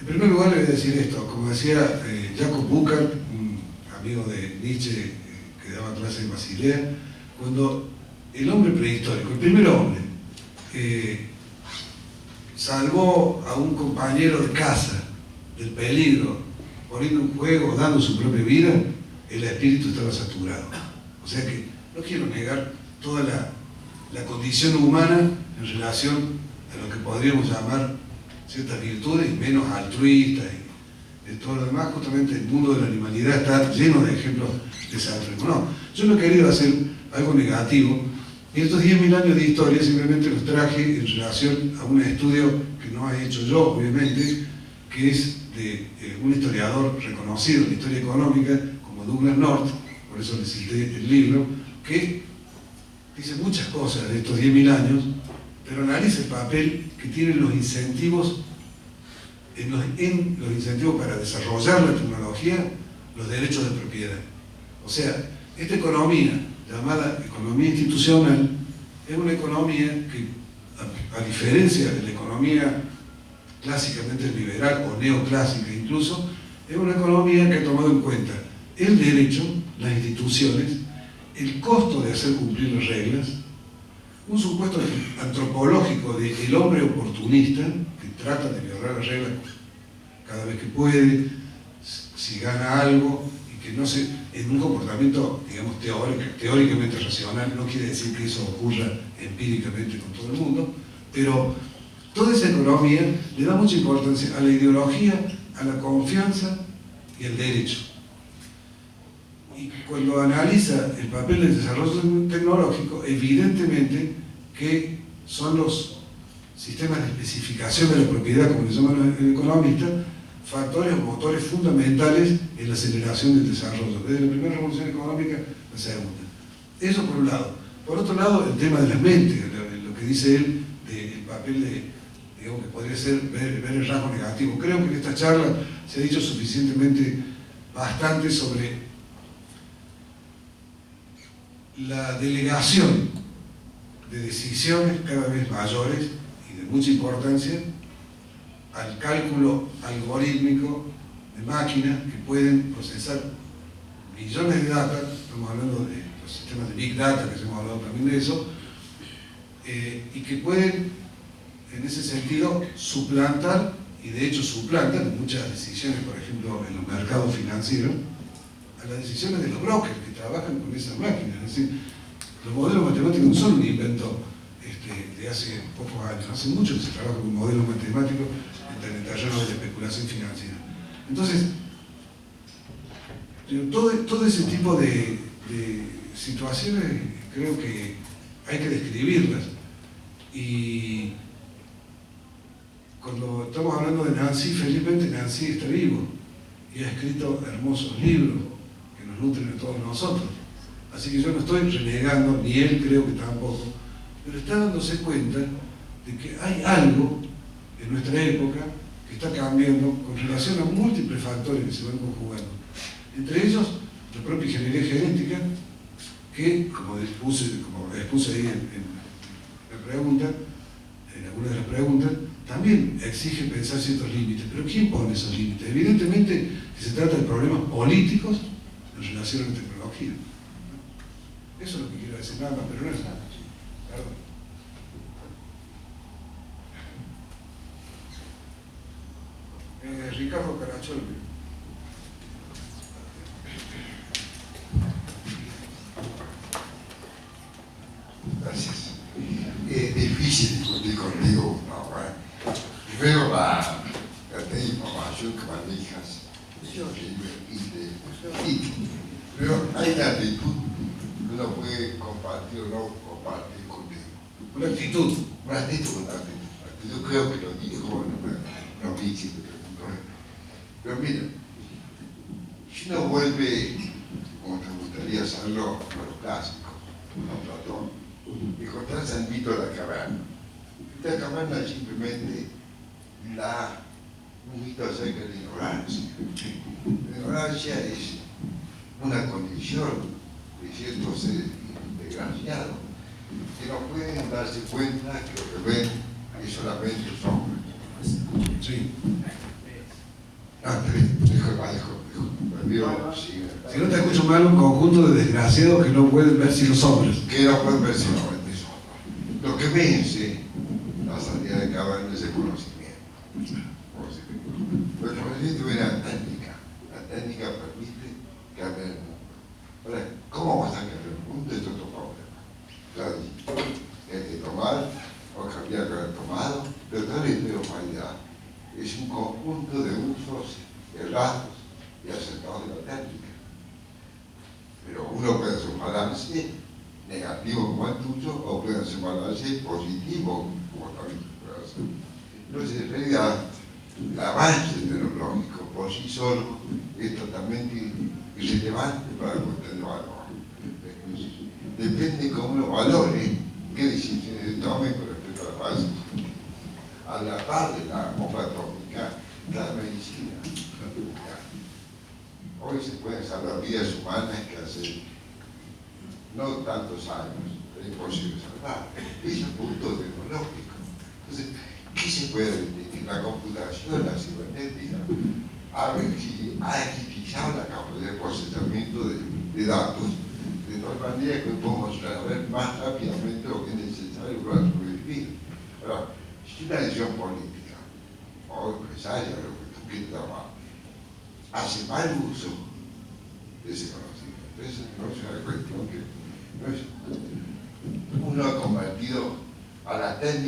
en primer lugar le voy a decir esto, como decía Jacob Burckhardt, un amigo de Nietzsche que daba clase en Basilea, cuando el hombre prehistórico, el primer hombre, salvó a un compañero de caza del peligro, poniendo en juego, dando su propia vida, el espíritu estaba saturado. O sea que no quiero negar toda la condición humana en relación a lo que podríamos llamar ciertas virtudes menos altruistas y de todo lo demás. Justamente el mundo de la animalidad está lleno de ejemplos de ese altruismo. No, yo no he querido hacer algo negativo. Y estos 10.000 años de historia simplemente los traje en relación a un estudio que no he hecho yo, obviamente, que es de un historiador reconocido en la historia económica como Douglas North, por eso le cité el libro, que dice muchas cosas de estos 10.000 años, pero analiza el papel que tienen los incentivos, en los incentivos para desarrollar la tecnología, los derechos de propiedad. O sea, esta economía, llamada economía institucional, es una economía que, a diferencia de la economía clásicamente liberal o neoclásica incluso, es una economía que ha tomado en cuenta el derecho, las instituciones, el costo de hacer cumplir las reglas, un supuesto antropológico del hombre oportunista que trata de violar las reglas cada vez que puede, si gana algo, y que no se, en un comportamiento, digamos, teóricamente racional. No quiere decir que eso ocurra empíricamente con todo el mundo, pero toda esa economía le da mucha importancia a la ideología, a la confianza y al derecho. Y cuando analiza el papel del desarrollo tecnológico, evidentemente que son los sistemas de especificación de la propiedad, como le llaman los economistas, factores o motores fundamentales en la aceleración del desarrollo, desde la primera revolución económica a la segunda. Eso por un lado. Por otro lado, el tema de las mentes, lo que dice él del papel de, digamos, que podría ser ver el rasgo negativo. Creo que en esta charla se ha dicho suficientemente bastante sobre la delegación de decisiones cada vez mayores y de mucha importancia al cálculo algorítmico de máquinas que pueden procesar millones de datos. Estamos hablando de los sistemas de Big Data, que hemos hablado también de eso, y que pueden, en ese sentido, suplantar, y de hecho suplantan muchas decisiones, por ejemplo, en los mercados financieros, a las decisiones de los brokers que trabajan con esas máquinas. Es decir, los modelos matemáticos no son un invento de hace pocos años, hace mucho que se trabaja con modelos matemáticos en el terreno de la especulación financiera. Entonces, todo ese tipo de situaciones creo que hay que describirlas. Y cuando estamos hablando de Nancy, felizmente Nancy está vivo y ha escrito hermosos libros que nos nutren a todos nosotros. Así que yo no estoy renegando, ni él creo que tampoco, pero está dándose cuenta de que hay algo en nuestra época que está cambiando con relación a múltiples factores que se van conjugando. Entre ellos, la propia ingeniería genética, que, como expuse ahí en la pregunta, en algunas de las preguntas, también exige pensar ciertos límites. Pero ¿quién pone esos límites? Evidentemente que se trata de problemas políticos en relación a la tecnología. Eso es lo que quiero decir, nada más, pero no es nada. Perdón. Ricardo Carachol. Gracias. Es difícil discutir contigo, ¿no? Primero la información que manejas, yo pero hay una actitud que uno puede compartir o no compartir contigo. Una actitud. Una actitud. Yo creo que lo dijo, no dije, pero mira, si uno vuelve, como te gustaría hacerlo, a los clásicos, a Platón, encontrás el mito de la caverna. La caverna es simplemente un mito acerca de la ignorancia. La ignorancia es una condición de ciertos seres desgraciados que no pueden darse cuenta que lo que ven es solamente sombra. Sí. Si no te escucho mal, un conjunto de desgraciados que no pueden ver sino sombras. Que no pueden ver sino sombras. Lo que vence la salida de caverna es el conocimiento. Pero el conocimiento es una técnica. La técnica permite cambiar el mundo. Ahora, ¿cómo vas a cambiar el mundo? Es otro problema. Claro, hay que tomar o cambiar lo que han tomado, pero toda la humanidad es un conjunto de usos errados y acertados de la técnica. Pero uno puede hacer un balance negativo como el tuyo o puede hacer un balance positivo como también puede hacer. Entonces, en realidad, el avance tecnológico por sí solo es totalmente irrelevante para la cuestión de valor. Depende cómo uno valore qué decisiones tome con respecto a la base. A la par de la bomba atómica, la medicina. Hoy se pueden salvar vidas humanas que hace no tantos años era imposible salvar. Es un punto tecnológico. Entonces, ¿qué se puede decir? La computación, la cibernética, ha agilizado la capacidad de procesamiento de datos, de tal manera que podemos saber más rápidamente lo que es necesario para sobrevivir. Ahora, si una decisión política o empresaria, lo que tú quieras llamar, hace mal uso de ese conocimiento, entonces no es una cuestión que no es, uno ha convertido a la técnica